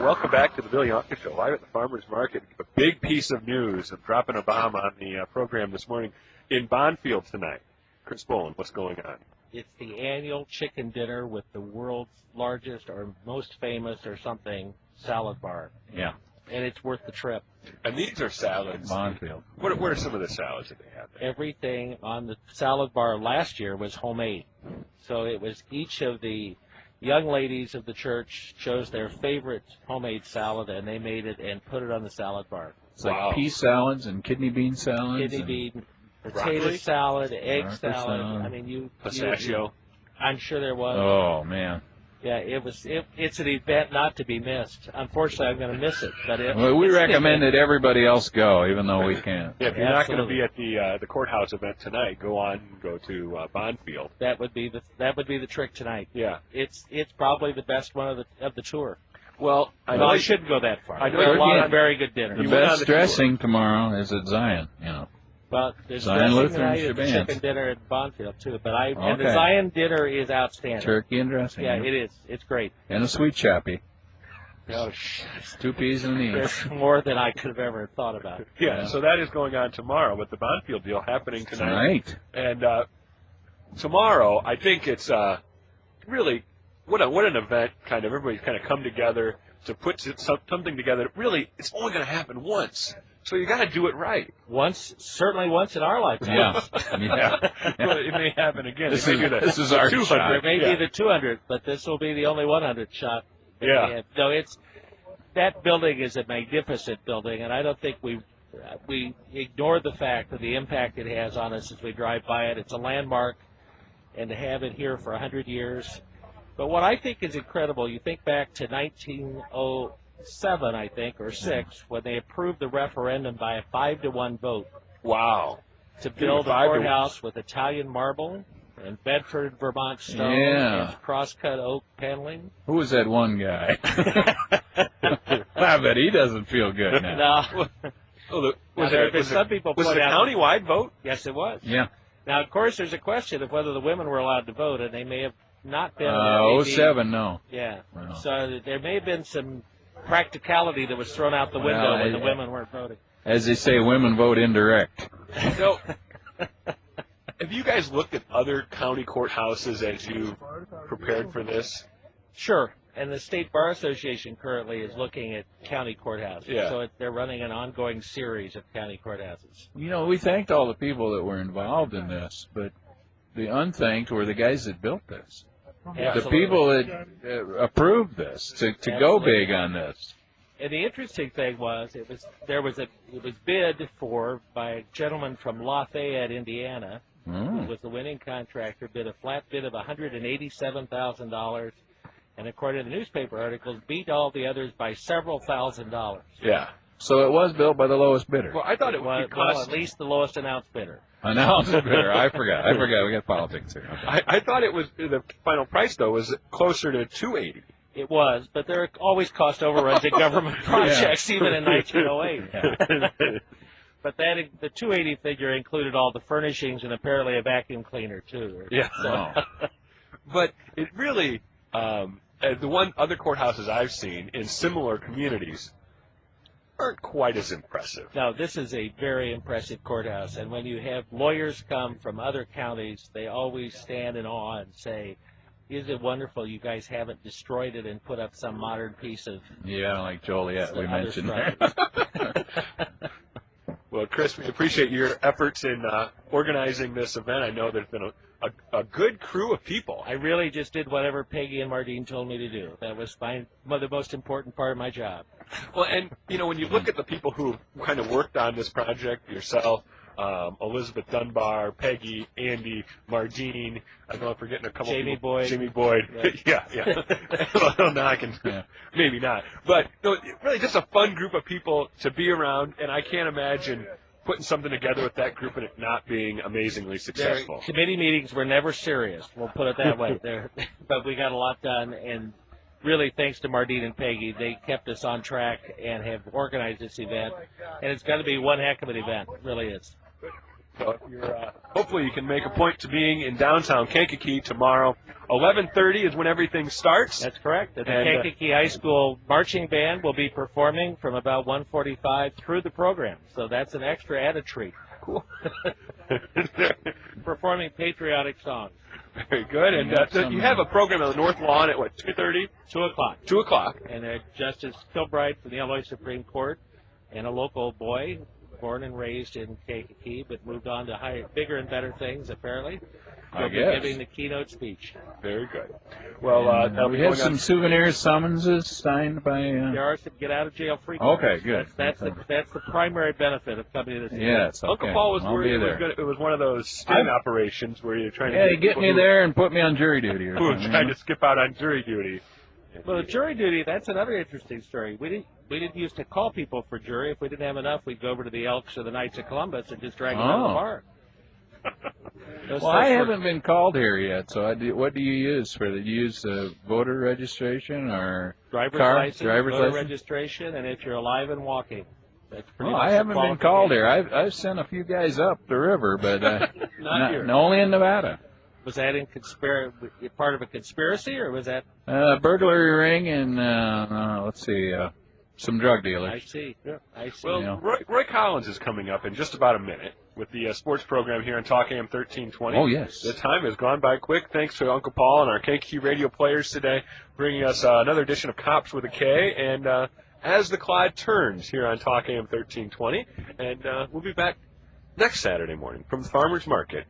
Welcome back to the Bill Yohnka Show, live at the Farmers Market. A big piece of news. I'm dropping a bomb on the program this morning in Bonfield tonight. Chris Bohlen, what's going on? It's the annual chicken dinner with the world's largest or most famous or something salad bar. Yeah. And it's worth the trip. And these are salads. Bonfield. What are some of the salads that they have there? Everything on the salad bar last year was homemade. So it was each of the young ladies of the church chose their favorite homemade salad, and they made it and put it on the salad bar. It's like pea salads and kidney bean salads. Kidney bean, potato salad, egg salad. I mean, pistachio. I'm sure there was. Oh, man. Yeah, it's an event not to be missed. Unfortunately, I'm going to miss it. But we recommend that everybody else go, even though we can't. Yeah, if you're not going to be at the courthouse event tonight, go to Bonfield. That would be the trick tonight. Yeah, it's probably the best one of the tour. Well, I shouldn't go that far. I know there's a lot of very good dinners. The best dressing tomorrow is at Zion, Well, there's Zion dressing Lutheran tonight at the chicken dinner at Bonfield, too. But and the Zion dinner is outstanding. Turkey and dressing. Yeah, it is. It's great. And a sweet choppy. Oh, 2 peas and an It's more than I could have ever thought about. Yeah, so that is going on tomorrow, but the Bonfield deal happening tonight. And tomorrow, I think it's really what an event. Kind of everybody's kind of come together to put something together. Really, it's only going to happen once. So you got to do it right. Certainly once in our lifetime. Yeah. Well, it may happen again. This is our 200. shot. It may be the 200, but this will be the only 100 shot. Yeah. No, that building is a magnificent building, and I don't think we ignore the fact of the impact it has on us as we drive by it. It's a landmark, and to have it here for 100 years. But what I think is incredible, you think back to 1907, I think, or 6, when they approved the referendum by a 5-to-1 vote. Wow. To build a courthouse with Italian marble and Bedford, Vermont stone and cross-cut oak paneling. Who was that one guy? I bet he doesn't feel good now. No. Was it a county-wide vote? Yes, it was. Yeah. Now, of course, there's a question of whether the women were allowed to vote, and they may have not been. 07, no. Yeah. No. So there may have been some practicality that was thrown out the window when the women weren't voting. As they say, women vote indirect. So, have you guys looked at other county courthouses as you prepared for this? Sure. And the State Bar Association currently is looking at county courthouses. Yeah. So they're running an ongoing series of county courthouses. We thanked all the people that were involved in this, but the unthanked were the guys that built this. Absolutely. The people that approved this to go big on this. And the interesting thing was it was bid for by a gentleman from Lafayette, Indiana, who was the winning contractor, bid a flat bid of $187,000, and according to the newspaper articles, beat all the others by several $1,000s. Yeah. So it was built by the lowest bidder. Well, I thought it would cost at least the lowest announced bidder. Announced bidder. I forgot. We got politics here. Okay. I thought it was the final price though was closer to $280. It was, but there are always cost overruns in government projects, even in 1908. But the 280 figure included all the furnishings and apparently a vacuum cleaner too. Yeah. So. But it really, the other courthouses I've seen in similar communities aren't quite as impressive. No, this is a very impressive courthouse, and when you have lawyers come from other counties, they always stand in awe and say, "Is it wonderful you guys haven't destroyed it and put up some modern piece of..." Yeah, like Joliet we mentioned there. Well, Chris, we appreciate your efforts in organizing this event. I know there's been a good crew of people. I really just did whatever Peggy and Mardine told me to do. That was the most important part of my job. Well, and, when you look at the people who kind of worked on this project, yourself, Elizabeth Dunbar, Peggy, Andy, Mardine, I know I'm forgetting a couple Jamie people. Boyd. Jamie Boyd. Yeah. Well, no, I can, maybe not. But really just a fun group of people to be around, and I can't imagine putting something together with that group and it not being amazingly successful. Their committee meetings were never serious, we'll put it that way. But we got a lot done, and really thanks to Mardine and Peggy, they kept us on track and have organized this event. And it's going to be one heck of an event. It really is. So if you're, hopefully you can make a point to being in downtown Kankakee tomorrow. 11:30 is when everything starts. That's correct. And the Kankakee High School Marching Band will be performing from about 1:45 through the program. So that's an extra added treat. Cool. Performing patriotic songs. Very good. And you have a program on the North Lawn at, what, 2:30? 2 o'clock. 2 o'clock. And Justice Kilbride from the Illinois Supreme Court and a local boy, born and raised in Kankakee, but moved on to bigger and better things, apparently. He'll be giving the keynote speech. Very good. Well, we have some souvenirs, summonses signed by... There are some get-out-of-jail-free cards. Okay, good. That's the primary benefit of coming to this event. Yes, okay. Uncle Paul was worried it was one of those sting operations where you're trying to get me there and put me on jury duty. Or something. Trying to skip out on jury duty. Well, the jury duty, that's another interesting story. We didn't used to call people for jury. If we didn't have enough, we'd go over to the Elks or the Knights of Columbus and just drag them out of the bar. Well, I haven't been called here yet, so what do you use for that? You use voter registration or driver's license, voter registration, and if you're alive and walking. That's pretty much I haven't been called here. I've sent a few guys up the river, but not here. Only in Nevada. Was that part of a conspiracy, or was that burglary ring and let's see, some drug dealers? I see. Yeah. I see. Well, Roy Collins is coming up in just about a minute with the sports program here on Talk AM 1320. Oh, yes. The time has gone by quick. Thanks to Uncle Paul and our Kankakee radio players today, bringing us another edition of Cops with a K. And as the Clyde turns here on Talk AM 1320, and we'll be back next Saturday morning from the Farmers Market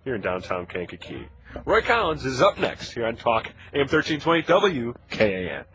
here in downtown Kankakee. Roy Collins is up next here on Talk AM 1320 WKAN.